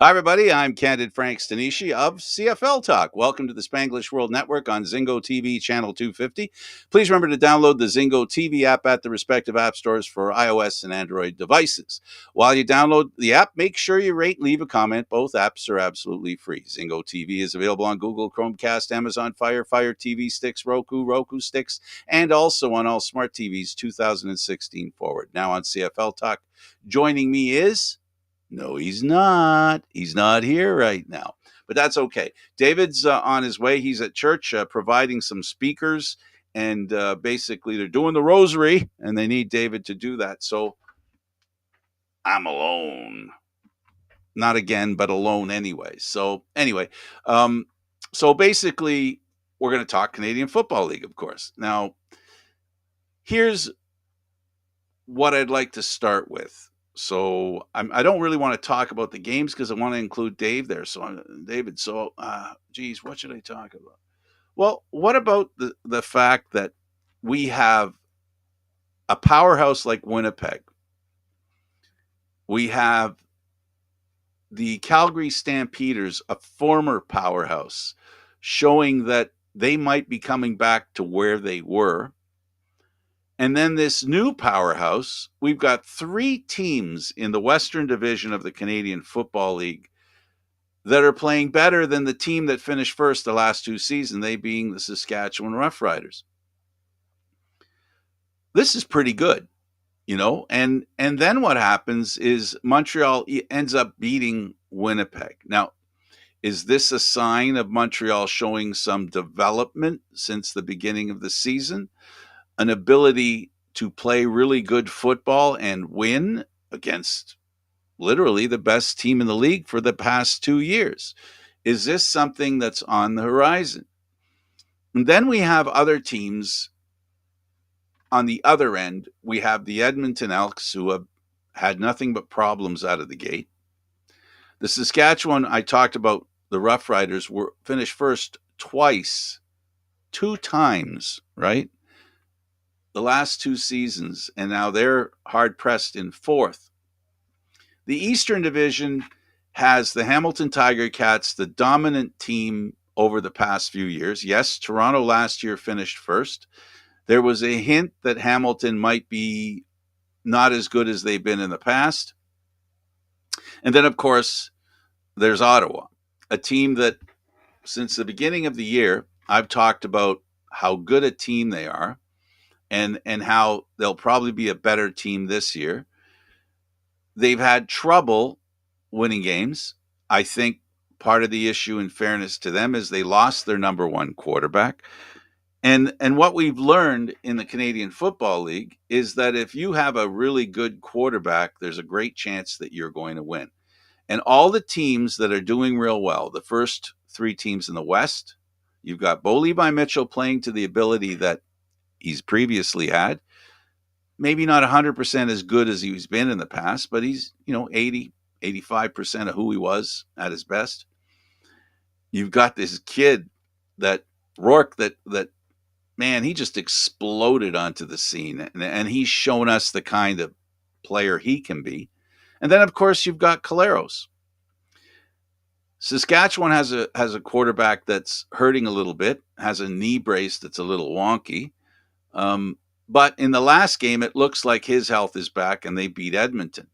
Hi, everybody. I'm Candid Stanisci of CFL Talk. Welcome to the Spanglish World Network on Zingo TV Channel 250. Please remember to download the Zingo TV app at the respective app stores for iOS and Android devices. While you download the app, make sure you rate and leave a comment. Both apps are absolutely free. Zingo TV is available on Google, Chromecast, Amazon Fire, Fire TV sticks, Roku sticks, and also on all smart TVs 2016 forward. Now on CFL Talk, joining me is... No, he's not. He's not here right now. But that's okay. David's on his way. He's at church providing some speakers. And basically, they're doing the rosary, and they need David to do that. So I'm alone. Not again, but alone anyway. Um, so basically, we're going to talk Canadian Football League, of course. Now, here's what I'd like to start with. So I don't really want to talk about the games because I want to include Dave there. David. Geez, what should I talk about? Well, what about the fact that we have a powerhouse like Winnipeg? We have the Calgary Stampeders, a former powerhouse, showing that they might be coming back to where they were. And then this new powerhouse, we've got three teams in the Western Division of the Canadian Football League that are playing better than the team that finished first the last two seasons, they being the Saskatchewan Roughriders. This is pretty good, you know? And then what happens is Montreal ends up beating Winnipeg. Now, is this a sign of Montreal showing some development since the beginning of the season? An ability to play really good football and win against literally the best team in the league for the past 2 years? Is this something that's on the horizon? And then we have other teams on the other end. We have the Edmonton Elks, who have had nothing but problems out of the gate. The Saskatchewan, I talked about, the Rough Riders were finished first twice, two times, right? The last two seasons, and now they're hard pressed in fourth. The Eastern Division has the Hamilton Tiger Cats, the dominant team over the past few years. Yes, Toronto last year finished first. There was a hint that Hamilton might be not as good as they've been in the past. And then, of course, there's Ottawa, a team that since the beginning of the year, I've talked about how good a team they are and how they'll probably be a better team this year. They've had trouble winning games. I think part of the issue, in fairness to them, is they lost their number one quarterback. And what we've learned in the Canadian Football League is that if you have a really good quarterback, there's a great chance that you're going to win. And all the teams that are doing real well, the first three teams in the West, you've got Bo Levi Mitchell playing to the ability that he's previously had. Maybe not 100% as good as he's been in the past, but he's, 80, 85% of who he was at his best. You've got this kid that Rourke that man, he just exploded onto the scene, and he's shown us the kind of player he can be. And then, of course, you've got Caleros. Saskatchewan has a quarterback that's hurting a little bit, has a knee brace that's a little wonky. But in the last game, it looks like his health is back, and they beat Edmonton.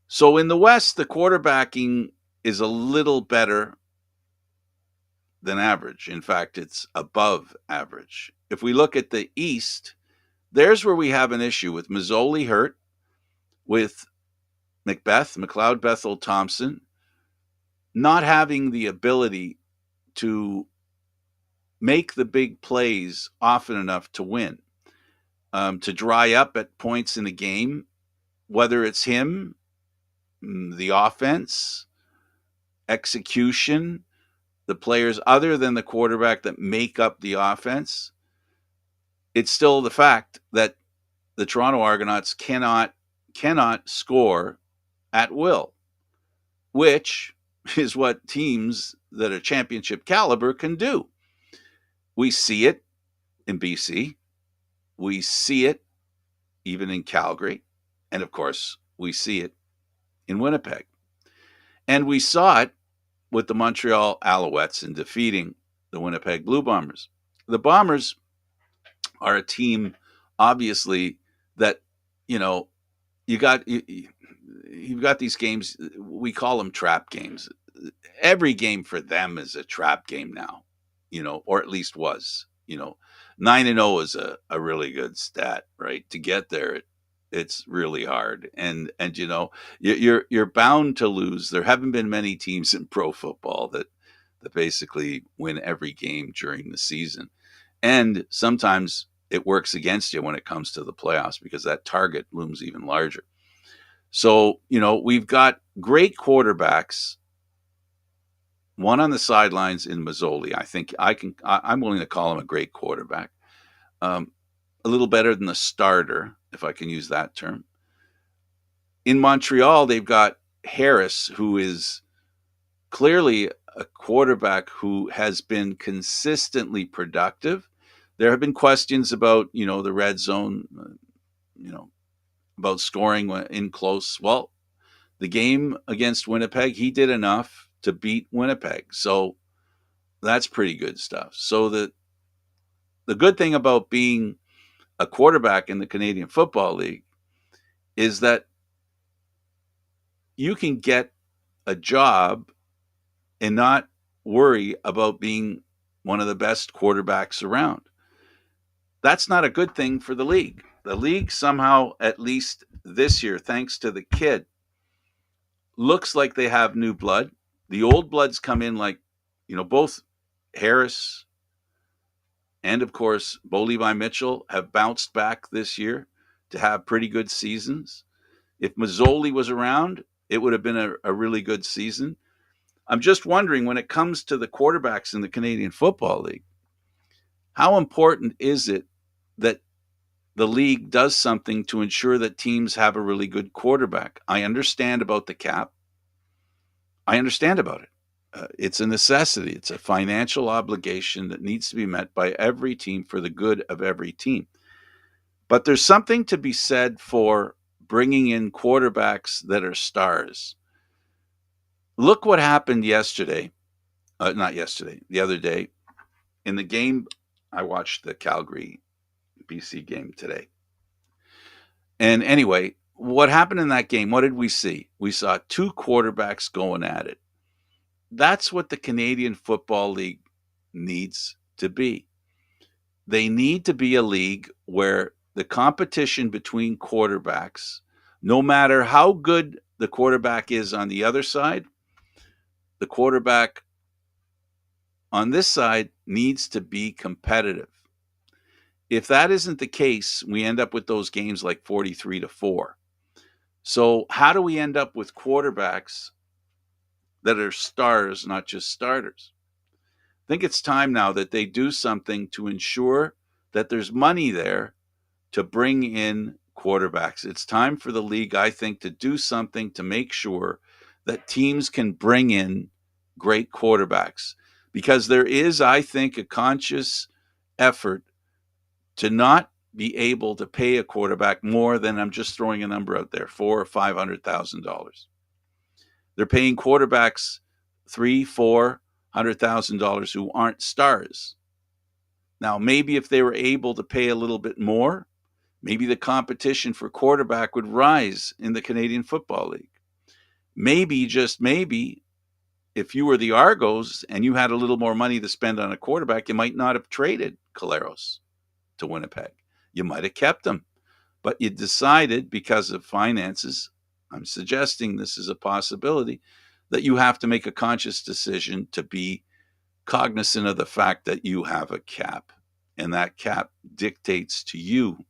So in the West, the quarterbacking is a little better than average. In fact, it's above average. If we look at the East, there's where we have an issue with Mazzoli hurt, with McLeod Bethel Thompson not having the ability to make the big plays often enough to win, to dry up at points in the game, whether it's him, the offense, execution, the players other than the quarterback that make up the offense. It's still the fact that the Toronto Argonauts cannot score at will, which is what teams that are championship caliber can do. We see it in BC. We see it even in Calgary. And of course, we see it in Winnipeg. And we saw it with the Montreal Alouettes in defeating the Winnipeg Blue Bombers. The Bombers are a team, obviously, that, you know, you've got these games, we call them trap games. Every game for them is a trap game now, or at least was. 9-0 is a really good stat, right? To get there, it's really hard, and you're bound to lose. There haven't been many teams in pro football that basically win every game during the season, and sometimes it works against you when it comes to the playoffs because that target looms even larger. So, we've got great quarterbacks. One on the sidelines in Mazzoli. I think I'm willing to call him a great quarterback. Um, a little better than the starter, if I can use that term. In Montreal, they've got Harris, who is clearly a quarterback who has been consistently productive. There have been questions about, the red zone, about scoring in close. Well, the game against Winnipeg, he did enough to beat Winnipeg. So that's pretty good stuff. So the good thing about being a quarterback in the Canadian Football League is that you can get a job and not worry about being one of the best quarterbacks around. That's not a good thing for the league. The league somehow, at least this year, thanks to the kid, looks like they have new blood. The old bloods come in like, both Harris and, of course, Bo Levi Mitchell have bounced back this year to have pretty good seasons. If Mazzoli was around, it would have been a really good season. I'm just wondering, when it comes to the quarterbacks in the Canadian Football League, how important is it that the league does something to ensure that teams have a really good quarterback? I understand about the cap. I understand about it. It's a necessity. It's a financial obligation that needs to be met by every team for the good of every team. But there's something to be said for bringing in quarterbacks that are stars. Look what happened yesterday. Not yesterday, the other day. In the game, I watched the Calgary BC game today. And anyway, what happened in that game? What did we see? We saw two quarterbacks going at it. That's what the Canadian Football League needs to be. They need to be a league where the competition between quarterbacks, no matter how good the quarterback is on the other side, the quarterback on this side needs to be competitive. If that isn't the case, we end up with those games like 43-4. So how do we end up with quarterbacks that are stars, not just starters? I think it's time now that they do something to ensure that there's money there to bring in quarterbacks. It's time for the league, I think, to do something to make sure that teams can bring in great quarterbacks. Because there is, I think, a conscious effort to not be able to pay a quarterback more than, I'm just throwing a number out there, $400,000 or $500,000. They're paying quarterbacks $300,000-$400,000 who aren't stars. Now, maybe if they were able to pay a little bit more, maybe the competition for quarterback would rise in the Canadian Football League. Maybe, just maybe, if you were the Argos and you had a little more money to spend on a quarterback, you might not have traded Collaros to Winnipeg. You might have kept him, but you decided, because of finances, I'm suggesting this is a possibility, that you have to make a conscious decision to be cognizant of the fact that you have a cap, and that cap dictates to you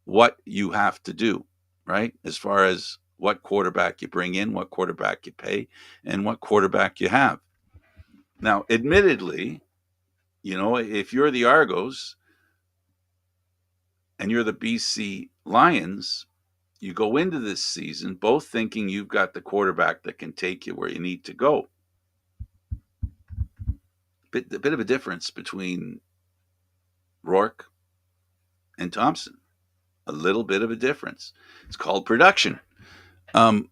what you have to do, right? As far as what quarterback you bring in, what quarterback you pay, and what quarterback you have. Now, admittedly, if you're the Argos and you're the BC Lions, you go into this season both thinking you've got the quarterback that can take you where you need to go. A bit of a difference between Rourke and Thompson. A little bit of a difference. It's called production. And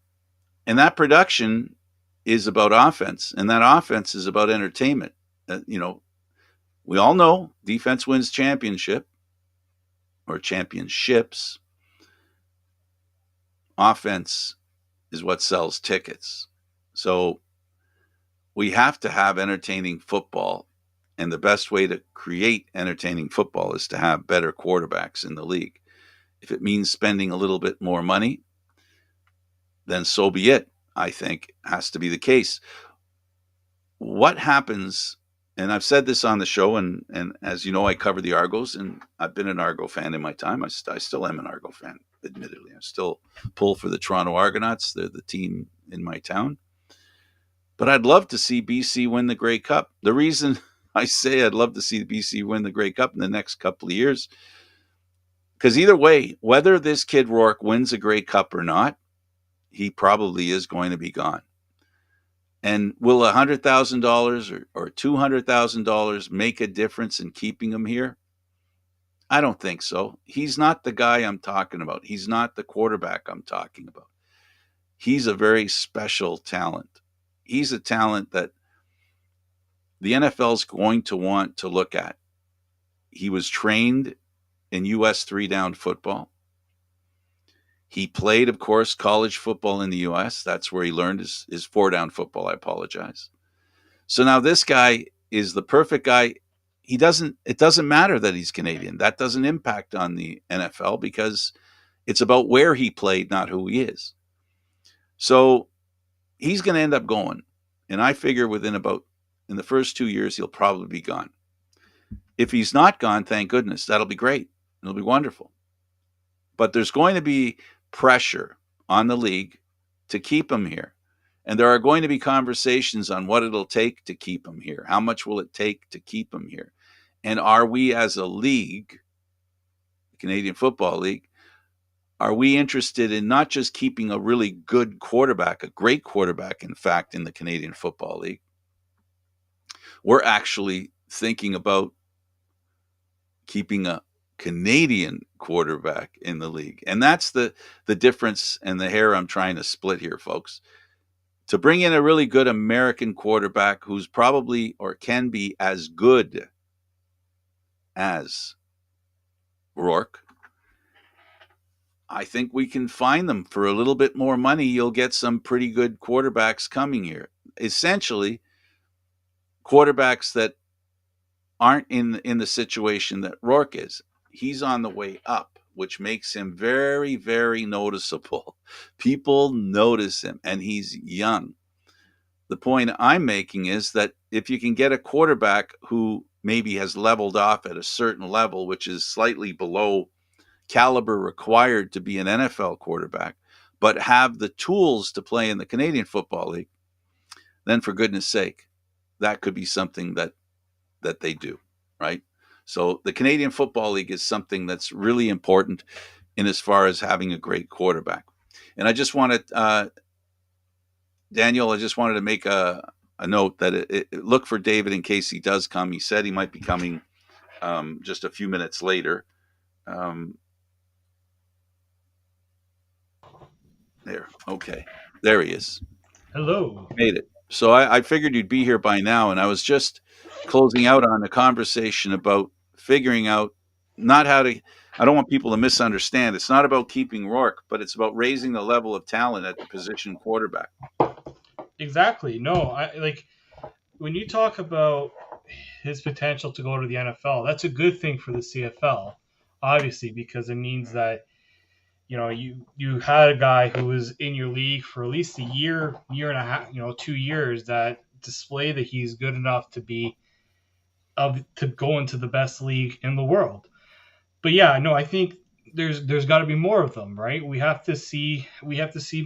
that production is about offense, and that offense is about entertainment. We all know defense wins championship or championships. Offense is what sells tickets. So we have to have entertaining football. And the best way to create entertaining football is to have better quarterbacks in the league. If it means spending a little bit more money, then so be it, I think has to be the case. What happens, and I've said this on the show, and as you know, I cover the Argos, and I've been an Argo fan in my time. I still am an Argo fan, admittedly. I still pull for the Toronto Argonauts. They're the team in my town. But I'd love to see BC win the Grey Cup. The reason I say I'd love to see BC win the Grey Cup in the next couple of years, because either way, whether this kid Rourke wins a Grey Cup or not, he probably is going to be gone. And will $100,000 or $200,000 make a difference in keeping him here? I don't think so. He's not the guy I'm talking about. He's not the quarterback I'm talking about. He's a very special talent. He's a talent that the NFL is going to want to look at. He was trained in U.S. three-down football. He played, of course, college football in the U.S. That's where he learned his four-down football. I apologize. So now this guy is the perfect guy. It doesn't matter that he's Canadian. That doesn't impact on the NFL because it's about where he played, not who he is. So he's going to end up going. And I figure in the first 2 years, he'll probably be gone. If he's not gone, thank goodness. That'll be great. It'll be wonderful. But there's going to be pressure on the league to keep him here. And there are going to be conversations on what it'll take to keep him here. How much will it take to keep him here? And are we as a league, the Canadian Football League, are we interested in not just keeping a really good quarterback, a great quarterback, in fact, in the Canadian Football League? We're actually thinking about keeping a Canadian quarterback in the league. And that's the difference and the hair I'm trying to split here, folks. To bring in a really good American quarterback who's probably or can be as good as Rourke, I think we can find them for a little bit more money. You'll get some pretty good quarterbacks coming here. Essentially, quarterbacks that aren't in the situation that Rourke is. He's on the way up, which makes him very, very noticeable. People notice him, and he's young. The point I'm making is that if you can get a quarterback who maybe has leveled off at a certain level, which is slightly below caliber required to be an NFL quarterback, but have the tools to play in the Canadian Football League, then for goodness sake, that could be something that they do, right? So the Canadian Football League is something that's really important in as far as having a great quarterback. And I just wanted, Daniel, I just wanted to make a note that look for David in case he does come. He said he might be coming just a few minutes later. There. Okay. There he is. Hello. Made it. So I figured you'd be here by now, and I was just closing out on a conversation about figuring out not how to. I don't want people to misunderstand. It's not about keeping Rourke, but it's about raising the level of talent at the position quarterback. Exactly. No, I like when you talk about his potential to go to the NFL. That's a good thing for the CFL, obviously, because it means that you had a guy who was in your league for at least a year and a half, 2 years, that display that he's good enough to be to go into the best league in the world. But yeah, no, I think there's got to be more of them, right? We have to see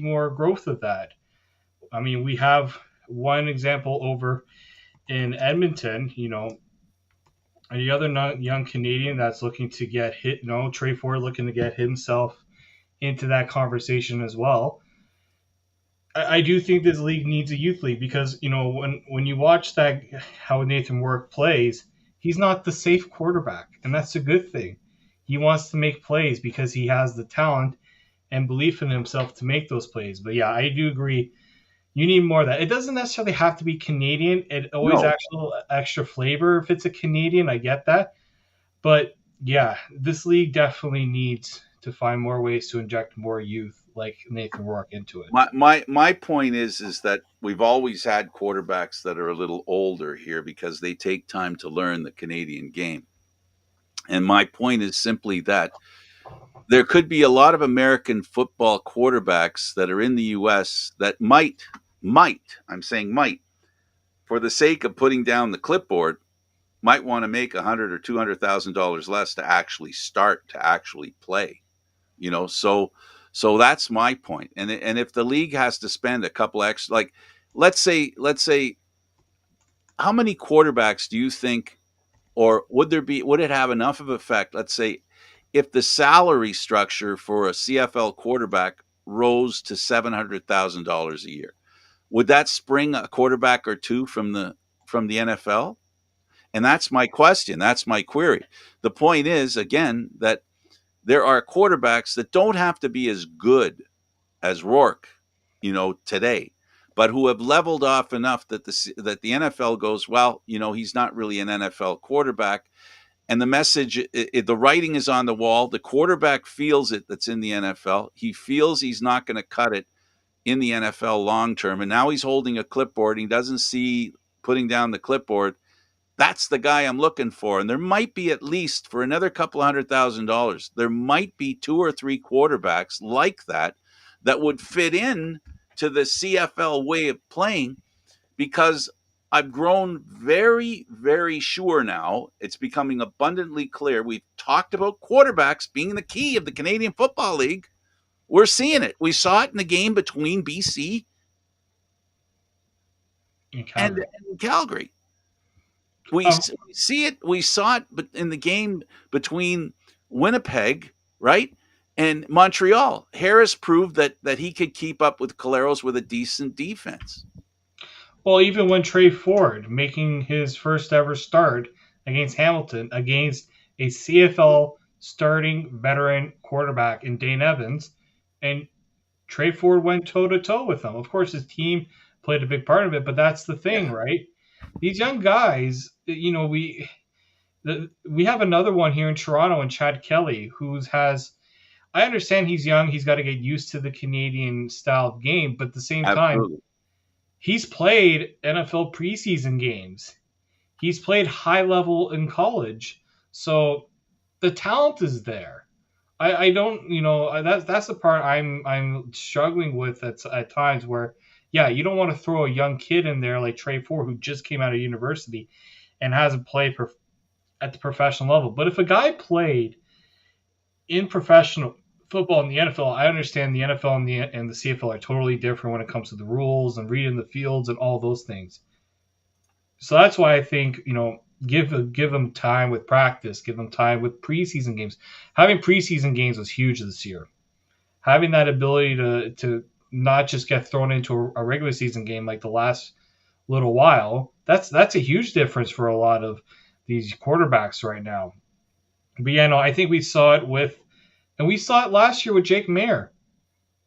more growth of that. I mean, we have one example over in Edmonton, and the other young Canadian that's looking to get hit, Trey Ford looking to get himself into that conversation as well. I do think this league needs a youth league because when you watch that how Nathan Rourke plays, he's not the safe quarterback, and that's a good thing. He wants to make plays because he has the talent and belief in himself to make those plays. But yeah, I do agree. You need more of that. It doesn't necessarily have to be Canadian. It always No, actual extra flavor if it's a Canadian. I get that, but yeah, this league definitely needs to find more ways to inject more youth like Nathan Rourke into it. my point is that we've always had quarterbacks that are a little older here because they take time to learn the Canadian game. And my point is simply that there could be a lot of American football quarterbacks that are in the US that I'm saying might, for the sake of putting down the clipboard, might want to make 100 or $200,000 less to actually start to actually play. So that's my point. And if the league has to spend a couple extra, like let's say how many quarterbacks do you think, or would it have enough of effect, let's say, if the salary structure for a CFL quarterback rose to $700,000 a year? Would that spring a quarterback or two from the NFL? And that's my question. That's my query. The point is, again, that there are quarterbacks that don't have to be as good as Rourke, today, but who have leveled off enough that the NFL goes, well, he's not really an NFL quarterback, and the message, the writing is on the wall. The quarterback feels it. That's in the NFL. He feels he's not going to cut it in the NFL long term, and now he's holding a clipboard. He doesn't see putting down the clipboard. That's the guy I'm looking for. And there might be, at least for another couple of $100,000, there might be two or three quarterbacks like that would fit in to the CFL way of playing, because I've grown very, very sure now. It's becoming abundantly clear. We've talked about quarterbacks being the key of the Canadian Football League. We're seeing it. We saw it in the game between BC In and, Calgary. and Calgary. We Um, see it. We saw it, but in the game between Winnipeg, right, and Montreal, Harris proved that he could keep up with Caleros with a decent defense. well, even when Trey Ford making his first ever start against Hamilton against a CFL starting veteran quarterback in Dane Evans, and Trey Ford went toe to toe with him. Of course, his team played a big part of it, but that's the thing, Yeah, right? These young guys, we have another one here in Toronto, and Chad Kelly, who's has. I understand he's young; he's got to get used to the Canadian style of game, but at the same time, absolutely. he's played NFL preseason games. He's played high level in college, so the talent is there. I don't, that's the part I'm struggling with at times where, yeah, you don't want to throw a young kid in there like Trey Ford who just came out of university and hasn't played at the professional level. But if a guy played in professional football in the NFL, I understand the NFL and the CFL are totally different when it comes to the rules and reading the fields and all those things. So that's why I think give them time with practice, give them time with preseason games. Having preseason games was huge this year. Having that ability to not just get thrown into a regular season game like the last little while, that's a huge difference for a lot of these quarterbacks right now. But yeah, no, I think we saw it last year with Jake Mayer.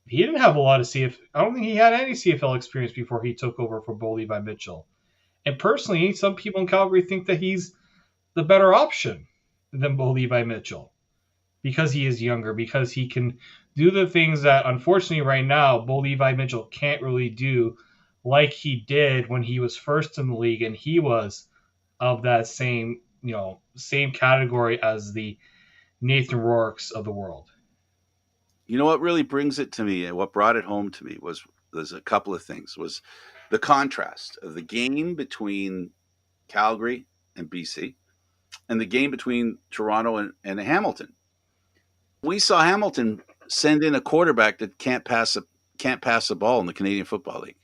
He didn't have a lot of CF. I don't think he had any CFL experience before he took over for Bo Levi Mitchell. And personally, some people in Calgary think that he's the better option than Bo Levi Mitchell because he is younger, because he can do the things that unfortunately right now Bo Levi Mitchell can't really do like he did when he was first in the league and he was of that same category as the Nathan Rourke's of the world. You know what really brings it to me, and what brought it home to me, was there's a couple of things. Was the contrast of the game between Calgary and BC, and the game between Toronto and Hamilton. We saw Hamilton send in a quarterback that can't pass a ball in the Canadian Football League.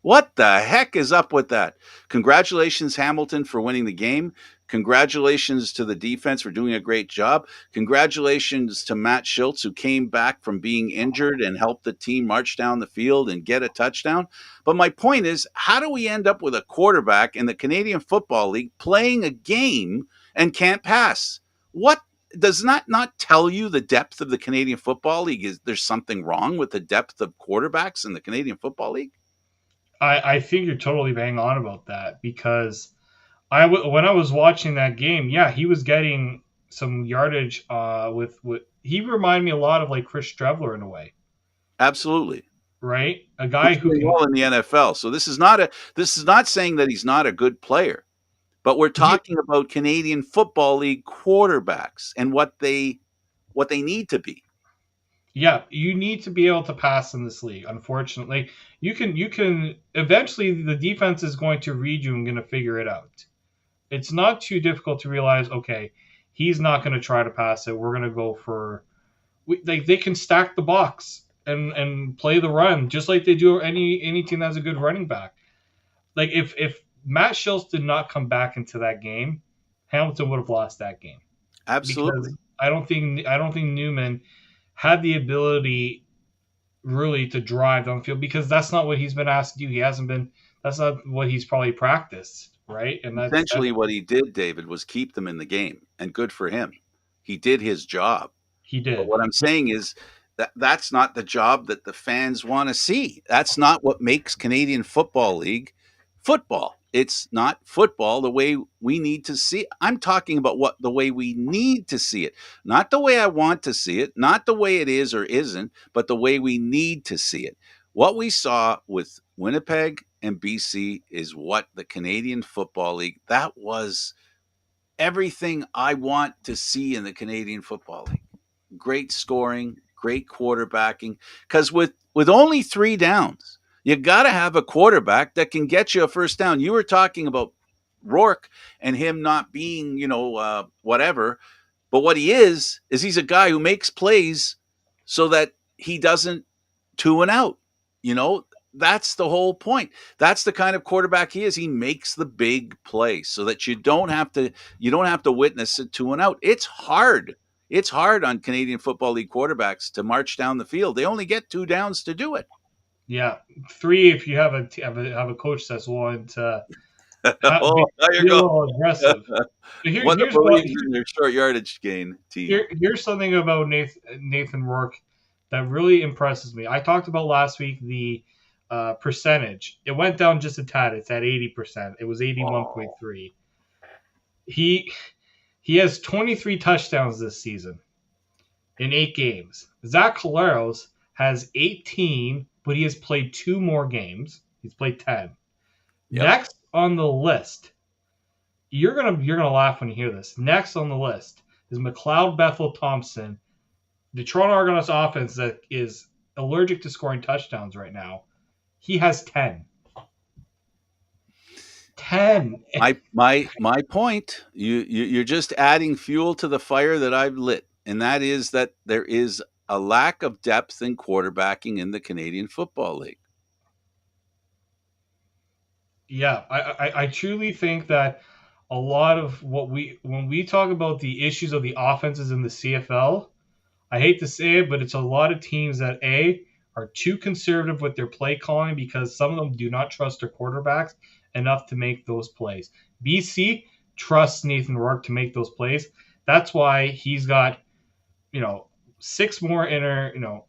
What the heck is up with that? Congratulations, Hamilton, for winning the game. Congratulations to the defense for doing a great job. Congratulations to Matt Schultz, who came back from being injured and helped the team march down the field and get a touchdown. But my point is, how do we end up with a quarterback in the Canadian Football League playing a game and can't pass? What does that not tell you the depth of the Canadian Football League? Is there's something wrong with the depth of quarterbacks in the Canadian Football League? I think you're totally bang on about that because when I was watching that game, yeah, he was getting some yardage. With he reminded me a lot of like Chris Strevler in a way, Absolutely. right? A guy Who's who doing can, well in the NFL. So this is not saying that he's not a good player, but we're he, talking about Canadian Football League quarterbacks and what they need to be. yeah, you need to be able to pass in this league. Unfortunately, you can eventually the defense is going to read you and going to figure it out. It's not too difficult to realize. Okay, he's not going to try to pass it. We're going to go for they can stack the box and play the run just like they do any team that has a good running back. Like if Matt Schultz did not come back into that game, Hamilton would have lost that game because Absolutely. I don't think Newman had the ability really to drive down the field because that's not what he's been asked to do. He hasn't been. That's not what he's probably practiced, right? And that's Essentially, what he did, David, was keep them in the game, and good for him. He did his job. he But did. what I'm saying is that that's not the job that the fans want to see. That's not what makes Canadian Football League football. It's not football the way we need to see it. I'm talking about what the way we need to see it, not the way I want to see it, not the way it is or isn't, but the way we need to see it. What we saw with Winnipeg and BC is what the Canadian Football League, that was everything I want to see in the Canadian Football League. Great scoring, great quarterbacking. Because with only three downs, you got to have a quarterback that can get you a first down. You were talking about Rourke and him not being, whatever. But what he is he's a guy who makes plays so that he doesn't two and out. You know, that's the whole point. That's the kind of quarterback he is. He makes the big play so that you don't have to witness it two and out. It's hard. It's hard on Canadian Football League quarterbacks to march down the field. They only get two downs to do it. Yeah, three if you have a coach that's willing to Oh, there you be a go. little aggressive. But One that here's what believes in their short yardage gain team. here's something about Nathan Rourke that really impresses me. I talked about last week the percentage. It went down just a tad. It's at 80%. It was Oh, 81.3. He he has 23 touchdowns this season in 8 games. Zach Collaros has 18, but he has played two more games. He's played 10. yep. Next on the list, you're gonna laugh when you hear this. Next on the list is McLeod Bethel Thompson, the Toronto Argonauts offense that is allergic to scoring touchdowns right now. He has 10. 10. My point. You're just adding fuel to the fire that I've lit, and that is that there is a lack of depth in quarterbacking in the Canadian Football League. Yeah, I truly think that a lot of when we talk about the issues of the offenses in the CFL, I hate to say it, but it's a lot of teams that are too conservative with their play calling because some of them do not trust their quarterbacks enough to make those plays. BC trusts Nathan Rourke to make those plays. That's why he's got you know six more inter you know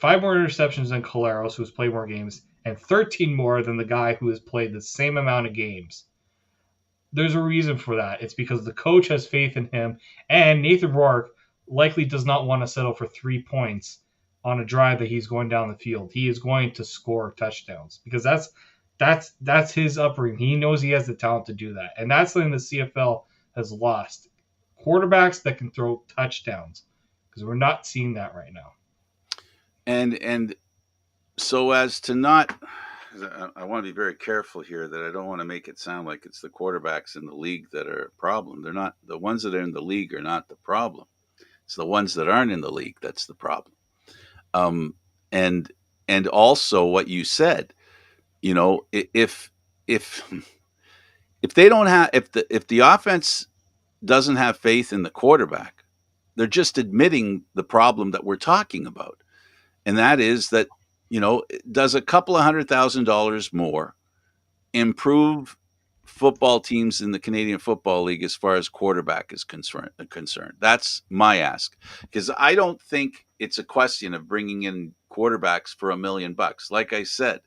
five more interceptions than Collaros, who's played more games, and 13 more than the guy who has played the same amount of games. There's a reason for that. It's because the coach has faith in him, and Nathan Rourke likely does not want to settle for 3 points on a drive that he's going down the field. He is going to score touchdowns because that's his upbringing. He knows he has the talent to do that, and that's something the CFL has lost. Quarterbacks that can throw touchdowns because we're not seeing that right now. And so as to not, I want to be very careful here that I don't want to make it sound like it's the quarterbacks in the league that are a problem. They're not. The ones that are in the league are not the problem. It's the ones that aren't in the league that's the problem. Um, and and also what you said, if if they don't have if the offense doesn't have faith in the quarterback, they're just admitting the problem that we're talking about, and that is that does a couple of $100,000 more improve football teams in the Canadian Football League as far as quarterback is concerned? That's my ask, because I don't think it's a question of bringing in quarterbacks for $1 million. Like I said,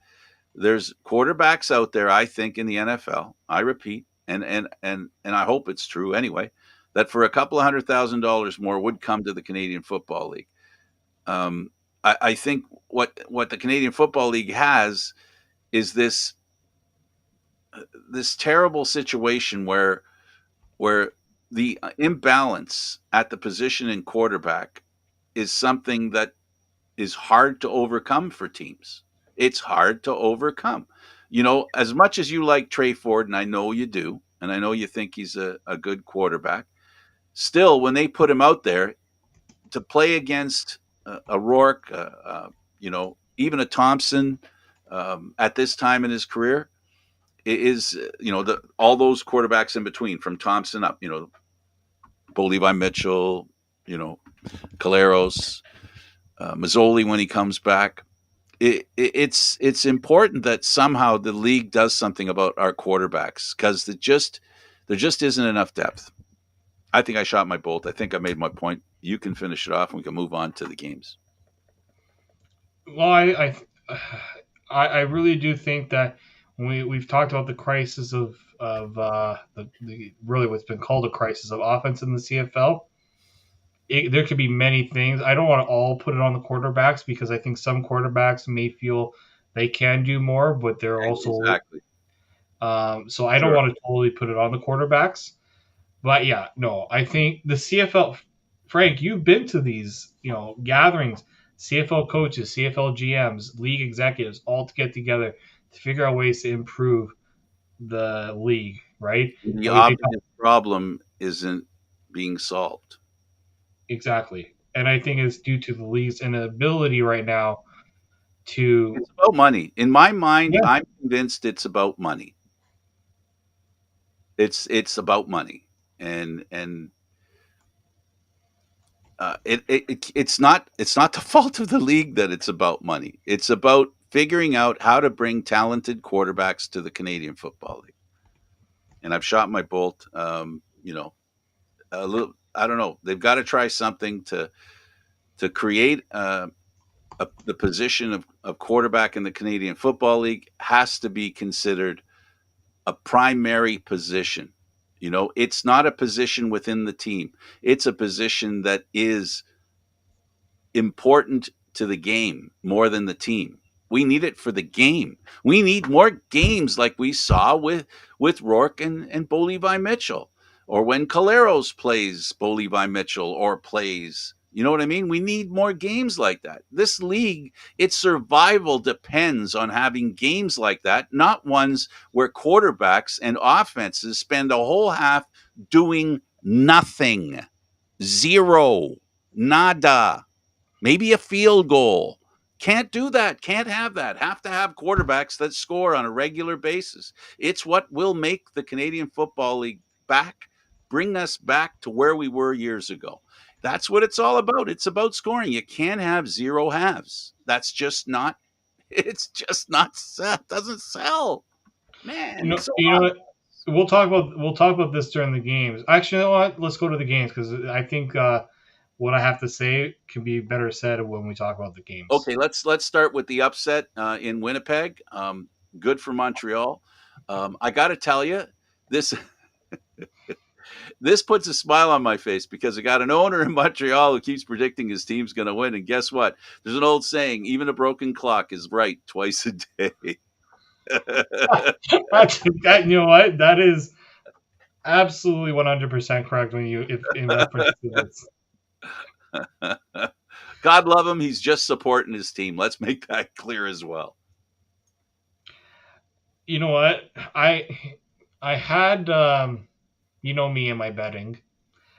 There's quarterbacks out there, I think, in the NFL. I repeat, and I hope it's true anyway, that for a couple of $100,000 more would come to the Canadian Football League. Um, I think what the Canadian Football League has is this terrible situation where the imbalance at the position in quarterback is something that is hard to overcome for teams. It's hard to overcome. As much as you like Trey Ford, and I know you do, and I know you think he's a good quarterback, still, when they put him out there to play against a Rourke, even a Thompson at this time in his career, is all those quarterbacks in between from Thompson up, Bo Levi Mitchell, you know, Caleros, Mazzoli when he comes back. It's important that somehow the league does something about our quarterbacks because there just isn't enough depth. I think I shot my bolt. I think I made my point. You can finish it off, and we can move on to the games. Well, I really do think that we've talked about the crisis of the really what's been called a crisis of offense in the CFL. There could be many things. I don't want to all put it on the quarterbacks because I think some quarterbacks may feel they can do more, but they're also Exactly. so I don't Sure. want to totally put it on the quarterbacks. But yeah, no, I think the CFL, Frank, you've been to these, gatherings, CFL coaches, CFL GMs, league executives, all to get together to figure out ways to improve the league, right? The And we've been obvious problem isn't being solved. exactly, and I think it's due to the league's inability right now to, It's about money. In my mind, yeah, I'm convinced it's about money. It's about money, and it's not the fault of the league that it's about money. It's about figuring out how to bring talented quarterbacks to the Canadian Football League. And I've shot my bolt. A little. I don't know. They've got to try something to create the position of quarterback in the Canadian Football League has to be considered a primary position. It's not a position within the team. It's a position that is important to the game more than the team. We need it for the game. We need more games like we saw with Rourke and Bo Levi Mitchell, or when Caleros plays Bo Levi Mitchell or plays. You know what I mean? We need more games like that. This league, its survival depends on having games like that, not ones where quarterbacks and offenses spend a whole half doing nothing. Zero. Nada. Maybe a field goal. Can't do that. Can't have that. Have to have quarterbacks that score on a regular basis. It's what will make the Canadian Football League bring us back to where we were years ago. That's what it's all about. It's about scoring. You can't have zero halves. That's just not, it's just not, doesn't sell. Man, it's so you know hard. what? We'll talk about this during the games. Actually, you know what? Let's go to the games because I think what I have to say can be better said when we talk about the games. Okay, let's start with the upset in Winnipeg. Good for Montreal. I got to tell you, this this puts a smile on my face because I got an owner in Montreal who keeps predicting his team's going to win, and guess what? There's an old saying: even a broken clock is right twice a day. You know what? That is absolutely 100% correct when you if in reference to this. God love him; he's just supporting his team. Let's make that clear as well. You know what? I had me in my betting.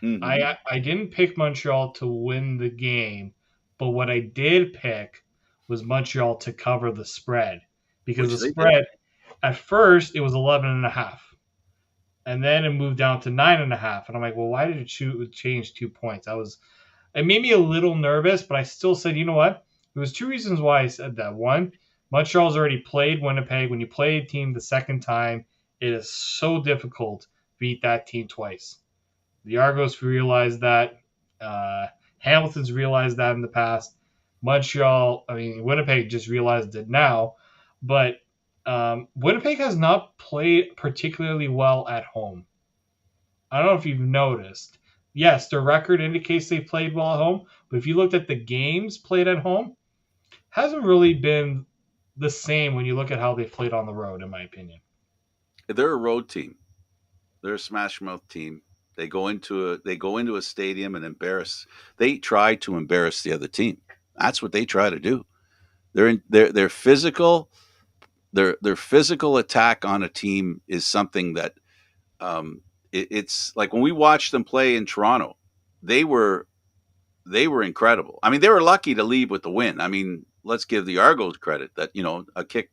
Hmm. I didn't pick Montreal to win the game, but what I did pick was Montreal to cover the spread because Which the they did. spread at first it was 11 and a half, and then it moved down to 9.5, and I'm like, well, why did it change 2 points? It made me a little nervous, but I still said, you know what? There was two reasons why I said that. One, Montreal's already played Winnipeg. When you play a team the second time, it is so difficult to beat that team twice. The Argos realized that. Uh, Hamilton's realized that in the past. Winnipeg just realized it now. But Winnipeg has not played particularly well at home. I don't know if you've noticed. Yes, their record indicates they played well at home, but if you looked at the games played at home, hasn't really been the same when you look at how they played on the road, in my opinion. They're a road team. They're a smash mouth team. They go into a stadium and embarrass. They try to embarrass the other team. That's what they try to do. They're physical. Their physical attack on a team is something that it's like when we watched them play in Toronto. They were they were incredible. I mean, they were lucky to leave with the win. I mean, let's give the Argos credit that a kick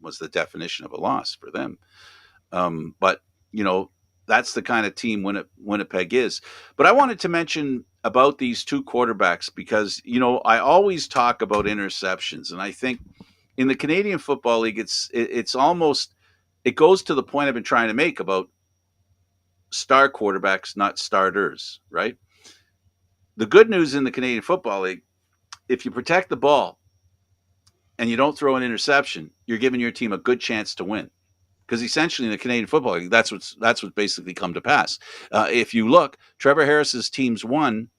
was the definition of a loss for them. But you know that's the kind of team Winnipeg is. But I wanted to mention about these two quarterbacks because I always talk about interceptions, and I think in the Canadian Football League, it's almost it goes to the point I've been trying to make about star quarterbacks, not starters, right? The good news in the Canadian Football League, if you protect the ball and you don't throw an interception, you're giving your team a good chance to win. Because essentially in the Canadian Football League, that's what's basically come to pass. If you look, Trevor Harris's teams won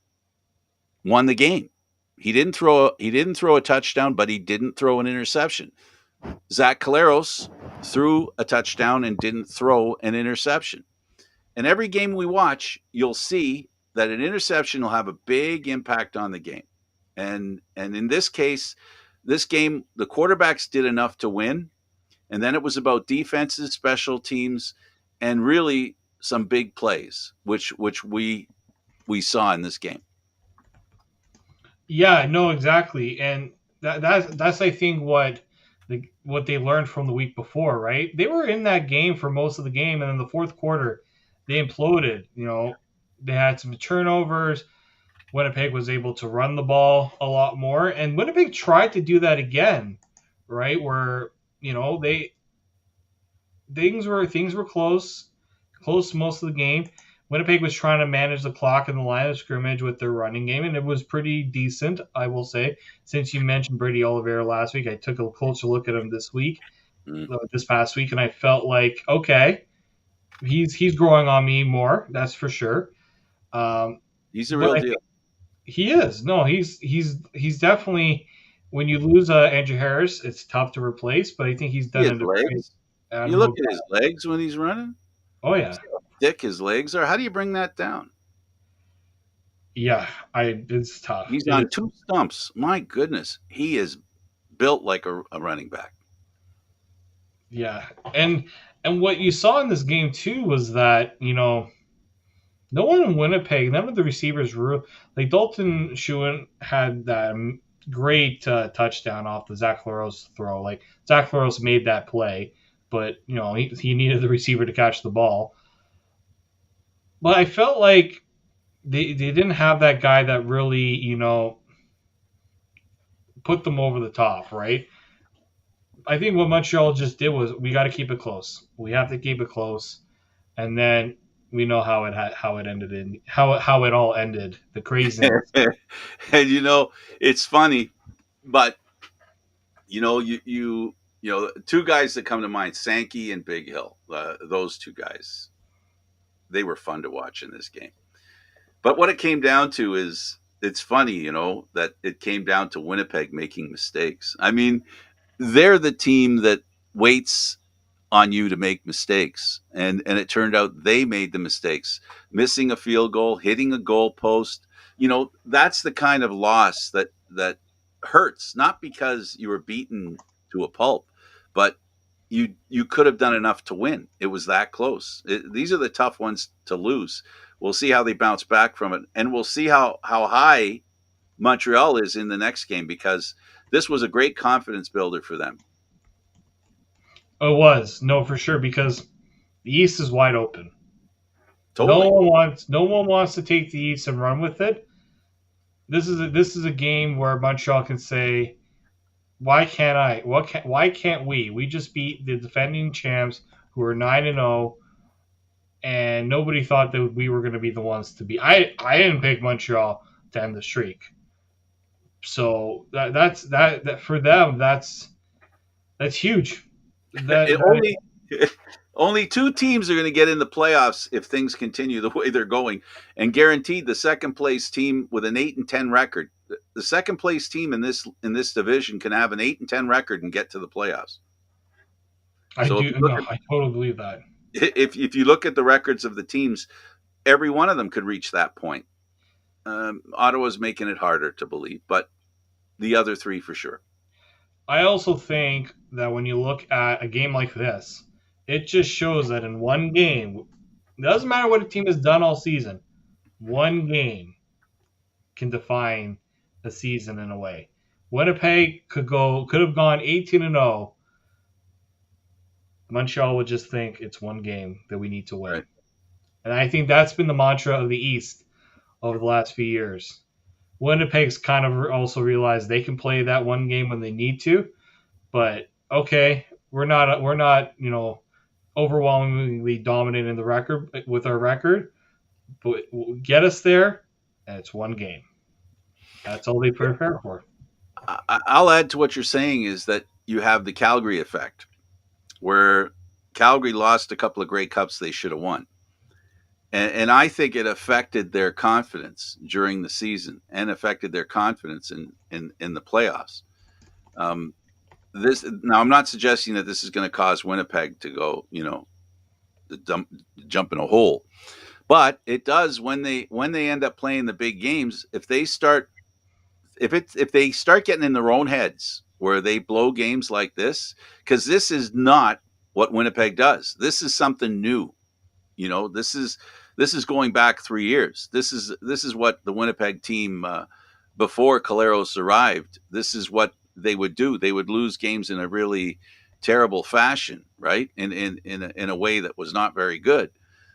the game. He didn't throw a touchdown, but he didn't throw an interception. Zach Caleros threw a touchdown and didn't throw an interception. And every game we watch, you'll see that an interception will have a big impact on the game. And in this game, the quarterbacks did enough to win, and then it was about defenses, special teams, and really some big plays, which we saw in this game. Yeah, no, exactly, and that's I think what they learned from the week before, right? They were in that game for most of the game, and in the fourth quarter, they imploded. They had some turnovers. Winnipeg was able to run the ball a lot more, and Winnipeg tried to do that again, right? Where they things were close most of the game. Winnipeg was trying to manage the clock and the line of scrimmage with their running game, and it was pretty decent, I will say. Since you mentioned Brady Oliveira last week, I took a closer look at him Mm. this past week, and I felt like okay, he's growing on me more. That's for sure. Um, He's a but real I deal. think he is. No, he's definitely. When you lose Andrew Harris, it's tough to replace, but I think he's He done has a very legs. You look admirable at his job. legs when he's running. Oh You yeah, see how thick his legs are. How do you bring that down? yeah. It's tough. He's It on is. two stumps. My goodness, he is built like a running back. Yeah, and what you saw in this game too was that no one in Winnipeg, none of the receivers were like Dalton Schuin had that great touchdown off the Zach Laros throw. Like Zach Laros made that play, but he needed the receiver to catch the ball. But I felt like they didn't have that guy that really put them over the top, right? I think what Montreal just did was we got to keep it close. We have to keep it close, and then we know how it ended in how it all ended. The craziness. And it's funny, but two guys that come to mind, Sankey and Big Hill. Those two guys, they were fun to watch in this game. But what it came down to is it's funny, that it came down to Winnipeg making mistakes. I mean, they're the team that waits on you to make mistakes. And it turned out they made the mistakes, missing a field goal, hitting a goal post. That's the kind of loss that hurts, not because you were beaten to a pulp, but you could have done enough to win. It was that close. These are the tough ones to lose. We'll see how they bounce back from it, and we'll see how high Montreal is in the next game because this was a great confidence builder for them. It was no for sure because the East is wide open. Totally. No one wants to take the East and run with it. This is a game where Montreal can say, why can't I? Why can't we? We just beat the defending champs who are 9-0, and nobody thought that we were going to be the ones to be. I didn't pick Montreal to end the streak, so that's that for them. That's huge. that that only only two teams are going to get in the playoffs if things continue the way they're going, and guaranteed the second place team with an 8-10 record. The second place team in this division can have an 8-10 record and get to the playoffs. I So if do you look no, I totally believe that. if you look at the records of the teams, every one of them could reach that point. Ottawa's making it harder to believe, but the other three for sure. I also think that when you look at a game like this, it just shows that in one game, it doesn't matter what a team has done all season, one game can define a season in a way. Winnipeg could have gone 18-0. Montreal would just think it's one game that we need to win. Right. And I think that's been the mantra of the East over the last few years. Winnipeg's kind of also realized they can play that one game when they need to, but okay, we're not overwhelmingly dominant in the record with our record, but get us there, and it's one game. That's all they prepare for. I'll add to what you're saying is that you have the Calgary effect, where Calgary lost a couple of Grey Cups they should have won. And I think it affected their confidence during the season and affected their confidence in the playoffs. Um, this now, I'm not suggesting that this is going to cause Winnipeg to go, jump in a hole, but it does when they end up playing the big games. If they start getting in their own heads where they blow games like this, because this is not what Winnipeg does. This is something new. This is going back 3 years. This is what the Winnipeg team before Caleros arrived. This is what they would do. They would lose games in a really terrible fashion, right? In a way that was not very good.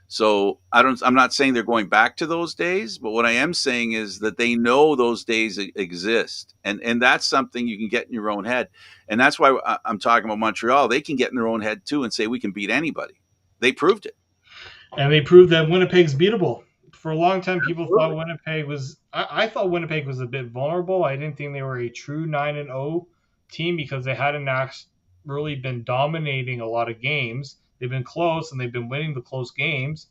So I'm not saying they're going back to those days, but what I am saying is that they know those days exist, and that's something you can get in your own head, and that's why I'm talking about Montreal. They can get in their own head too and say we can beat anybody. They proved it. And they proved that Winnipeg's beatable. For a long time, people thought Absolutely. Winnipeg was. I thought Winnipeg was a bit vulnerable. I didn't think they were a true 9-0 team because they hadn't really been dominating a lot of games. They've been close and they've been winning the close games.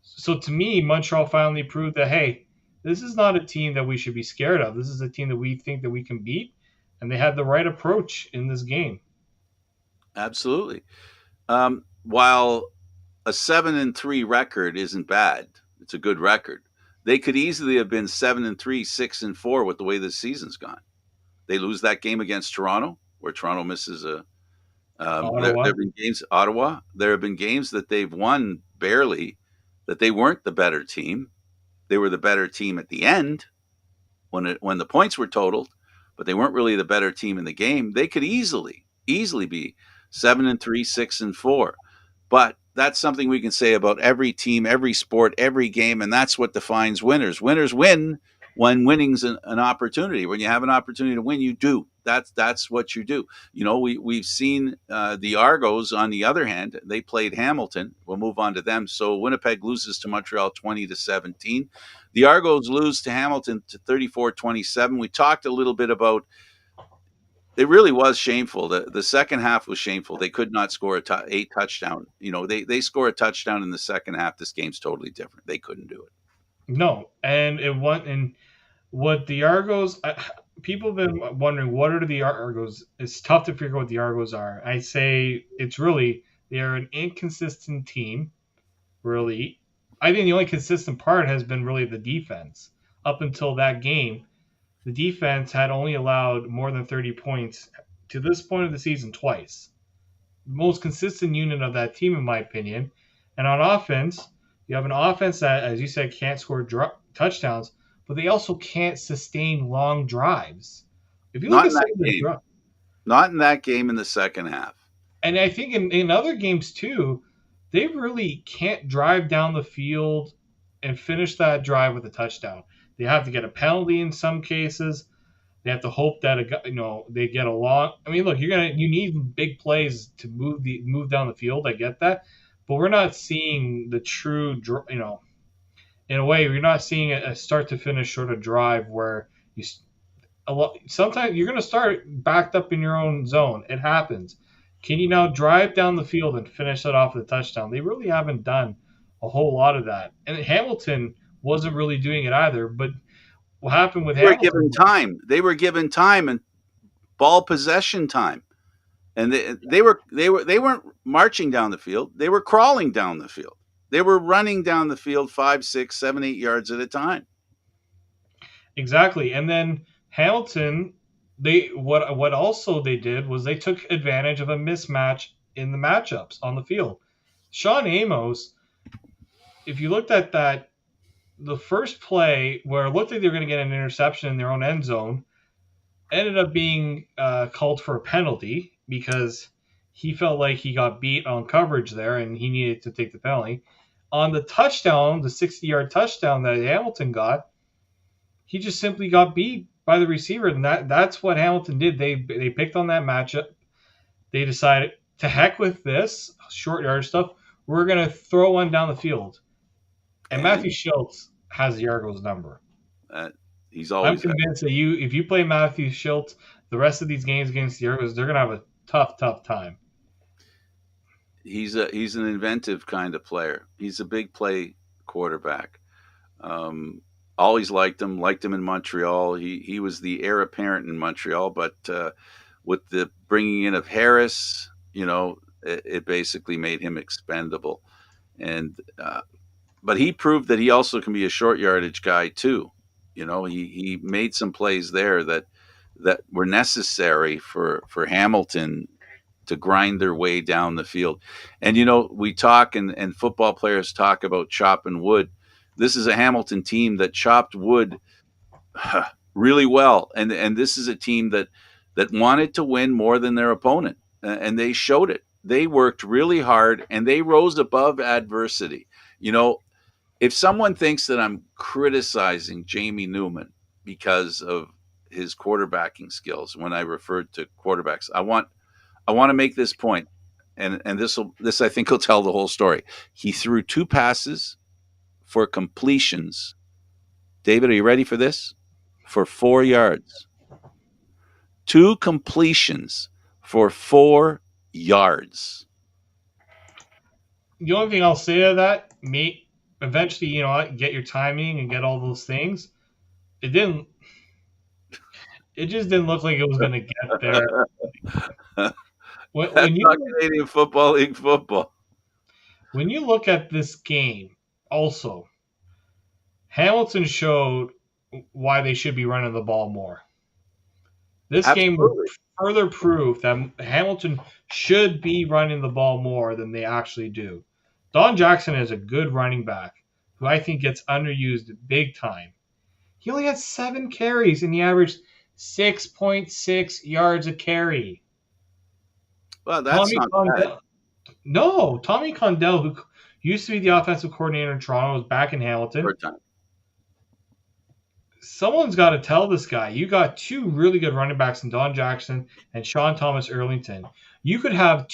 So to me, Montreal finally proved that hey, this is not a team that we should be scared of. This is a team that we think that we can beat, and they had the right approach in this game. Absolutely. While a 7-3 record isn't bad, it's a good record. They could easily have been 7-3, 6-4 with the way this season's gone. They lose that game against Toronto, where Toronto misses a. There Ottawa. have been games, Ottawa. There have been games that they've won barely, that they weren't the better team. They were the better team at the end when the points were totaled, but they weren't really the better team in the game. They could easily be 7-3, 6-4. But that's something we can say about every team, every sport, every game, and that's what defines winners. Winners win when winning's an opportunity. When you have an opportunity to win, you do. That's what you do. We've seen the Argos. On the other hand, they played Hamilton. We'll move on to them. So Winnipeg loses to Montreal 20-17. The Argos lose to Hamilton to 34-27. We talked a little bit about. It really was shameful. The second half was shameful. They could not score a touchdown. They score a touchdown in the second half. This game's totally different. They couldn't do it. No, and it went and what the Argos. People have been wondering what are the Argos. It's tough to figure out what the Argos are. I say it's really they are an inconsistent team. Really, I think the only consistent part has been really the defense. Up until that game, the defense had only allowed more than 30 points to this point of the season twice. The most consistent unit of that team, in my opinion. And on offense, you have an offense that, as you said, can't score touchdowns, but they also can't sustain long drives. If you look Not at in some that of their game. drives, Not in that game in the second half. and I think in other games too, they really can't drive down the field and finish that drive with a touchdown. They have to get a penalty in some cases. They have to hope that they get along. I mean, look, you need big plays to move down the field. I get that, but we're not seeing the true in a way you're not seeing a start to finish sort of drive where sometimes you're going to start backed up in your own zone. It happens. Can you now drive down the field and finish it off with a touchdown? They really haven't done a whole lot of that. And Hamilton wasn't really doing it either. But what happened with They were Hamilton given was time. They were given time and ball possession time. And they weren't marching down the field. They were crawling down the field. They were running down the field 5, 6, 7, 8 yards at a time. exactly. And then Hamilton, they what also they did was they took advantage of a mismatch in the matchups on the field. Sean Amos, if you looked at that, the first play where it looked like they were going to get an interception in their own end zone ended up being called for a penalty because he felt like he got beat on coverage there and he needed to take the penalty. On the touchdown, the 60-yard touchdown that Hamilton got, he just simply got beat by the receiver, and that's what Hamilton did. They picked on that matchup. They decided to heck with this short yard stuff. We're gonna throw one down the field, and Matthew And Schultz has the Argos number. uh, he's I'm always had. convinced that if you play Matthew Schultz the rest of these games against the Argos, they're gonna have a tough time. He's an inventive kind of player. He's a big play quarterback. Um, Always liked him in Montreal. He was the heir apparent in Montreal, but with the bringing in of Harris, it basically made him expendable. And but he proved that he also can be a short yardage guy too. He made some plays there that were necessary for Hamilton to grind their way down the field. And we talk and football players talk about chopping wood. This is a Hamilton team that chopped wood really well, and this is a team that wanted to win more than their opponent, and they showed it. They worked really hard and they rose above adversity. You know, if someone thinks that I'm criticizing Jamie Newman because of his quarterbacking skills when I referred to quarterbacks, I want to make this point, and this I think will tell the whole story. He threw two passes for completions. David, are you ready for this? For 4 yards. Two completions for 4 yards. The only thing I'll say to that, me eventually, get your timing and get all those things. It didn't. It just didn't look like it was gonna get there. When, That's when not you Canadian Football League football. when you look at this game, also Hamilton showed why they should be running the ball more. This game would Absolutely. further prove that Hamilton should be running the ball more than they actually do. Don Jackson is a good running back who I think gets underused big time. He only had 7 carries and he averaged 6.6 yards a carry. Well, that's Tommy not bad. Condell, no, Tommy Condell, who used to be the offensive coordinator in Toronto, was back in For Hamilton. a time. Someone's got to tell this guy. You got two really good running backs in Don Jackson and Sean Thomas Erlington. You could have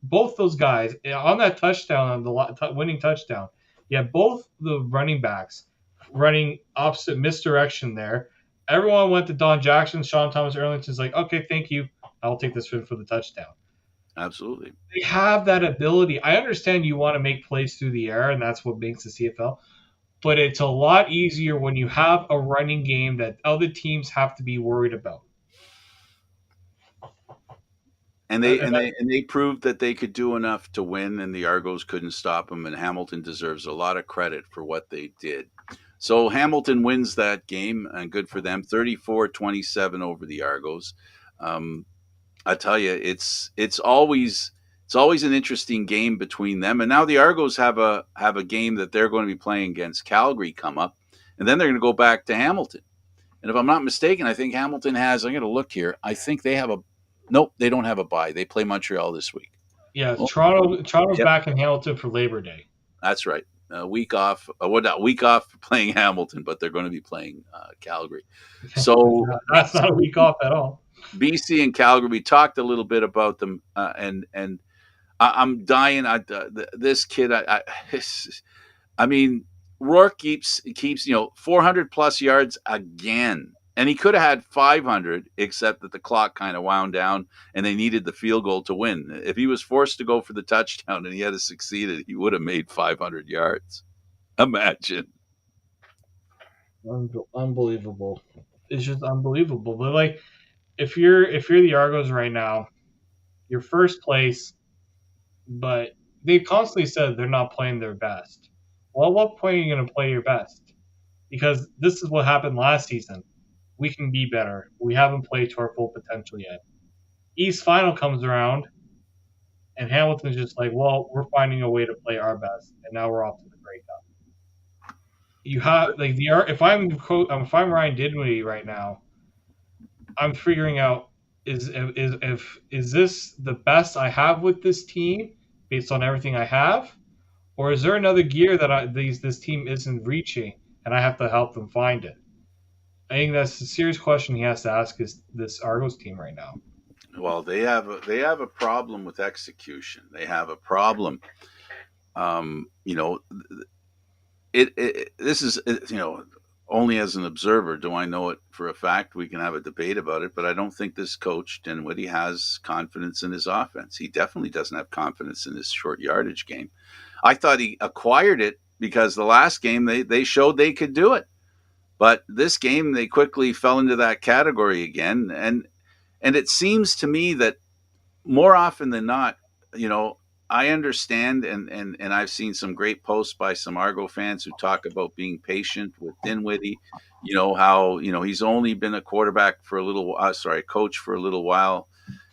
both those guys on that touchdown, on the winning touchdown. Yeah, both the running backs running opposite misdirection there. Everyone went to Don Jackson. Sean Thomas Erlington's like, okay, thank you. I'll take this for the touchdown. Absolutely. They have that ability. I understand you want to make plays through the air, and that's what makes the CFL. But it's a lot easier when you have a running game that other teams have to be worried about. And they And and they and they proved that they could do enough to win, and the Argos couldn't stop them. And Hamilton deserves a lot of credit for what they did. So Hamilton wins that game, and good for them. 34-27 over the Argos. Um, I tell you, it's always an interesting game between them. And now the Argos have a game that they're going to be playing against Calgary come up, and then they're going to go back to Hamilton. And if I'm not mistaken, I think Hamilton has. I'm going to look here. I think they have a. Nope, they don't have a bye. They play Montreal this week. yeah, Oh, Toronto's yep, back in Hamilton for Labor Day. that's right. A week off. Well, not week off for playing Hamilton, but they're going to be playing Calgary. So, That's so not a week off at all. BC and Calgary. We talked a little bit about them, and I'm dying. This kid. I mean, Rourke keeps 400 plus yards again. And he could have had 500, except that the clock kind of wound down and they needed the field goal to win. If he was forced to go for the touchdown and he had succeeded, he would have made 500 yards. Imagine. Unbelievable. It's just unbelievable. But like, if you're the Argos right now, you're first place, but they constantly said they're not playing their best. Well, at what point are you going to play your best? Because this is what happened last season. We can be better. We haven't played to our full potential yet. East final comes around, and Hamilton's just like, well, we're finding a way to play our best, and now we're off to the Grey Cup. You have like the if I'm Ryan Dinwiddie right now, I'm figuring out is this the best I have with this team based on everything I have, or is there another gear that this team isn't reaching and I have to help them find it? I think that's a serious question he has to ask is this Argos team right now. Well, they have a problem with execution. They have a problem. You know, this is only as an observer do I know it for a fact. We can have a debate about it, but I don't think this coach Dinwiddie has confidence in his offense. He definitely doesn't have confidence in his short yardage game. I thought he acquired it because the last game they showed they could do it, but this game they quickly fell into that category again, and it seems to me that more often than not, you know, I understand and I've seen some great posts by some Argo fans who talk about being patient with Dinwiddie. You know how he's only been a quarterback for a little. Coach for a little while.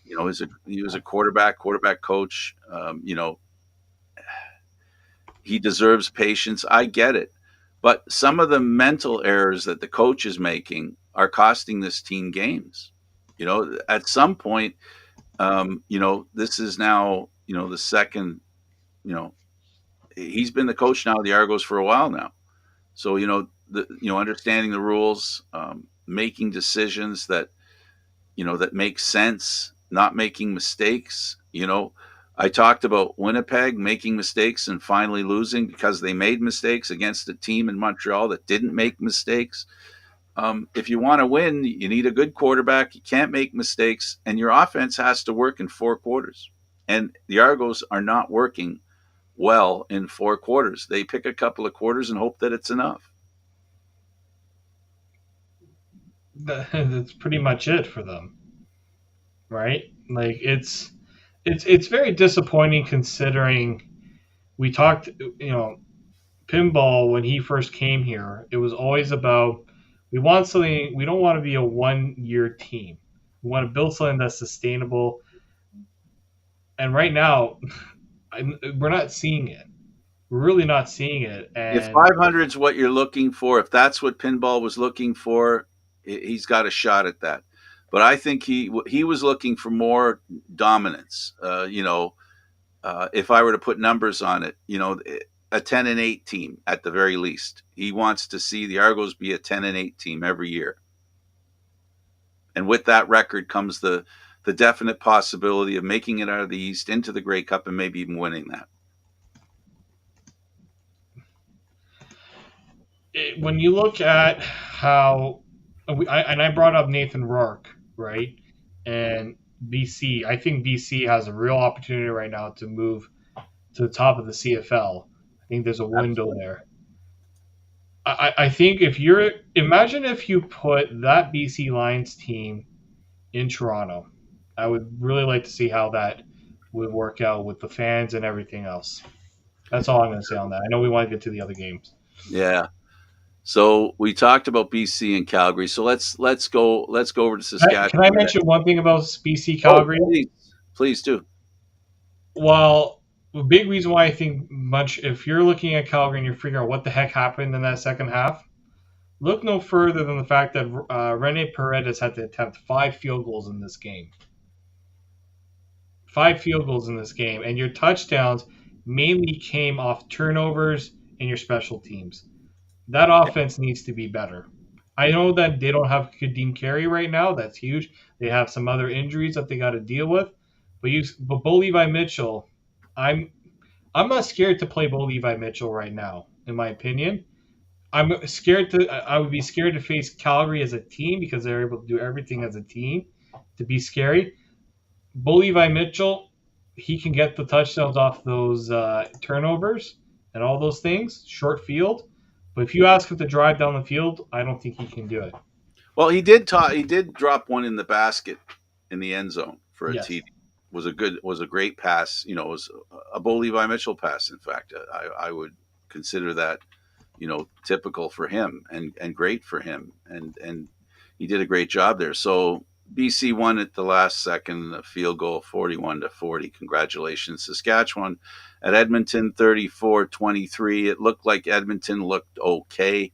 He was a quarterback coach. He deserves patience. I get it, but some of the mental errors that the coach is making are costing this team games. At some point, this is now, the second, you know, he's been the coach now of the Argos for a while now. So, understanding the rules, making decisions that make sense, not making mistakes. I talked about Winnipeg making mistakes and finally losing because they made mistakes against a team in Montreal that didn't make mistakes. If you want to win, you need a good quarterback. You can't make mistakes, and your offense has to work in 4 quarters. And the Argos are not working well in 4 quarters. They pick a couple of quarters and hope that it's enough. That's pretty much it for them, right? Like it's very disappointing considering we talked, pinball when he first came here. It was always about we want something. We don't want to be a 1 year team. We want to build something that's sustainable. And right now, we're not seeing it. We're really not seeing it. If And 500 is what you're looking for, if that's what pinball was looking for, he's got a shot at that. But I think he was looking for more dominance. If I were to put numbers on it, a 10-8 team at the very least. He wants to see the Argos be a 10-8 team every year. And with that record comes the definite possibility of making it out of the East into the Grey Cup and maybe even winning that. when you look at how, I brought up Nathan Rourke, right? And BC, I think BC has a real opportunity right now to move to the top of the CFL. I think there's a window Absolutely. there. I think if you're imagine if you put that BC Lions team in Toronto, I would really like to see how that would work out with the fans and everything else. That's all I'm going to say on that. I know we want to get to the other games. Yeah. So we talked about BC and Calgary. So let's go over to Can I Saskatchewan. mention one thing about BC Oh, Calgary? please do. Well, the big reason why I think much, if you're looking at Calgary and you're figuring out what the heck happened in that second half, look no further than the fact that Rene Paredes had to attempt 5 field goals in this game. 5 field goals in this game, and your touchdowns mainly came off turnovers and your special teams. That offense needs to be better. I know that they don't have Kadeem Carey right now. That's huge. They have some other injuries that they got to deal with. But Bo Levi Mitchell, I'm I'm not scared to play Bo Levi Mitchell right now. In my opinion, I'm scared to. I would be scared to face Calgary as a team because they're able to do everything as a team to be scary. Bo Levi Mitchell, he can get the touchdowns off those turnovers and all those things, short field. But if you ask him to drive down the field, I don't think he can do it. Well, he did drop one in the basket in the end zone for a Yes. TD. Was a great pass. It was a Bo Levi Mitchell pass. In fact, I would consider that typical for him and great for him, and he did a great job there. So BC won at the last second, a field goal, 41-40. Congratulations, Saskatchewan at Edmonton, 34-23. It looked like Edmonton looked okay.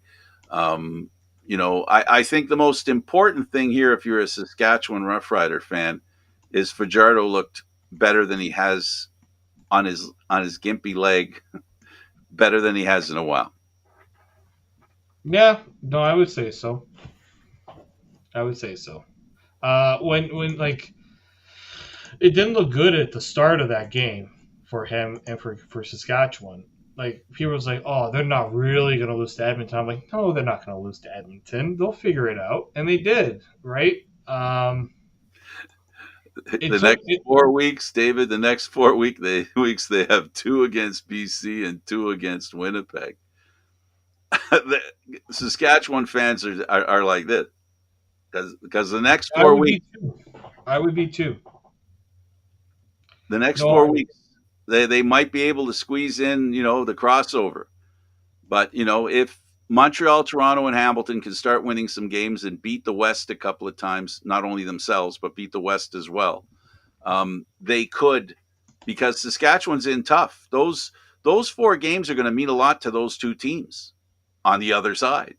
Um, I think the most important thing here, if you're a Saskatchewan Roughrider fan, is Fajardo looked better than he has on his gimpy leg, better than he has in a while. Yeah. No, I would say so. I would say so. When like it didn't look good at the start of that game for him and for Saskatchewan. Like people was like, "Oh, they're not really going to lose to Edmonton." I'm like, "No, they're not going to lose to Edmonton. They'll figure it out," and they did. Right? It The took next it. 4 weeks, David, the next weeks they have two against BC and two against Winnipeg. The Saskatchewan fans are like this because the next I four would weeks be too. I would be too. the next No, 4 weeks they might be able to squeeze in the crossover. But if Montreal, Toronto, and Hamilton can start winning some games and beat the West a couple of times, not only themselves but beat the West as well, they could, because Saskatchewan's in tough. Those four games are going to mean a lot to those two teams on the other side,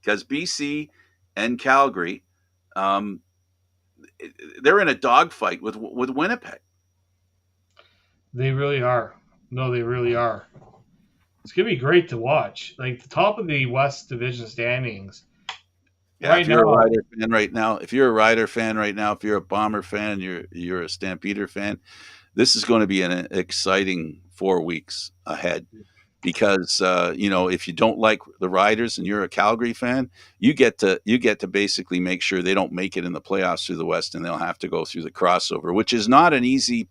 because BC and Calgary, um, they're in a dogfight with Winnipeg. they really are. No, they really are. It's gonna be great to watch. Like the top of the West Division standings Yeah, right now. if you're a Rider fan right now, if you're a Bomber fan, you're a Stampeder fan, this is going to be an exciting 4 weeks ahead, because if you don't like the Riders and you're a Calgary fan, you get to basically make sure they don't make it in the playoffs through the West, and they'll have to go through the crossover, which is not an easy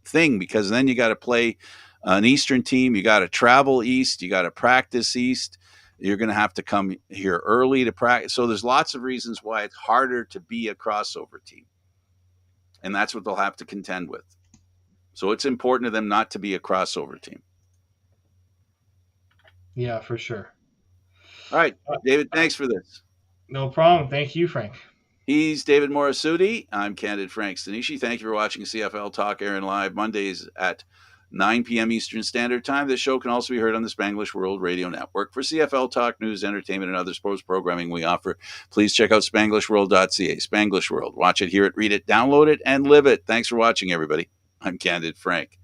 thing, because then you got to play an Eastern team, you got to travel east, you got to practice east. You're going to have to come here early to practice. So there's lots of reasons why it's harder to be a crossover team, and that's what they'll have to contend with. So it's important to them not to be a crossover team. Yeah, for sure. All right, David, thanks for this. No problem. Thank you, Frank. He's David Morassutti. I'm Candid Frank Stanisci. Thank you for watching CFL Talk, airing live Mondays at 9 p.m. Eastern Standard Time. This show can also be heard on the Spanglish World Radio Network. For CFL Talk, news, entertainment, and other sports programming we offer, please check out spanglishworld.ca. Spanglish World. Watch it, hear it, read it, download it, and live it. Thanks for watching, everybody. I'm Candid Frank.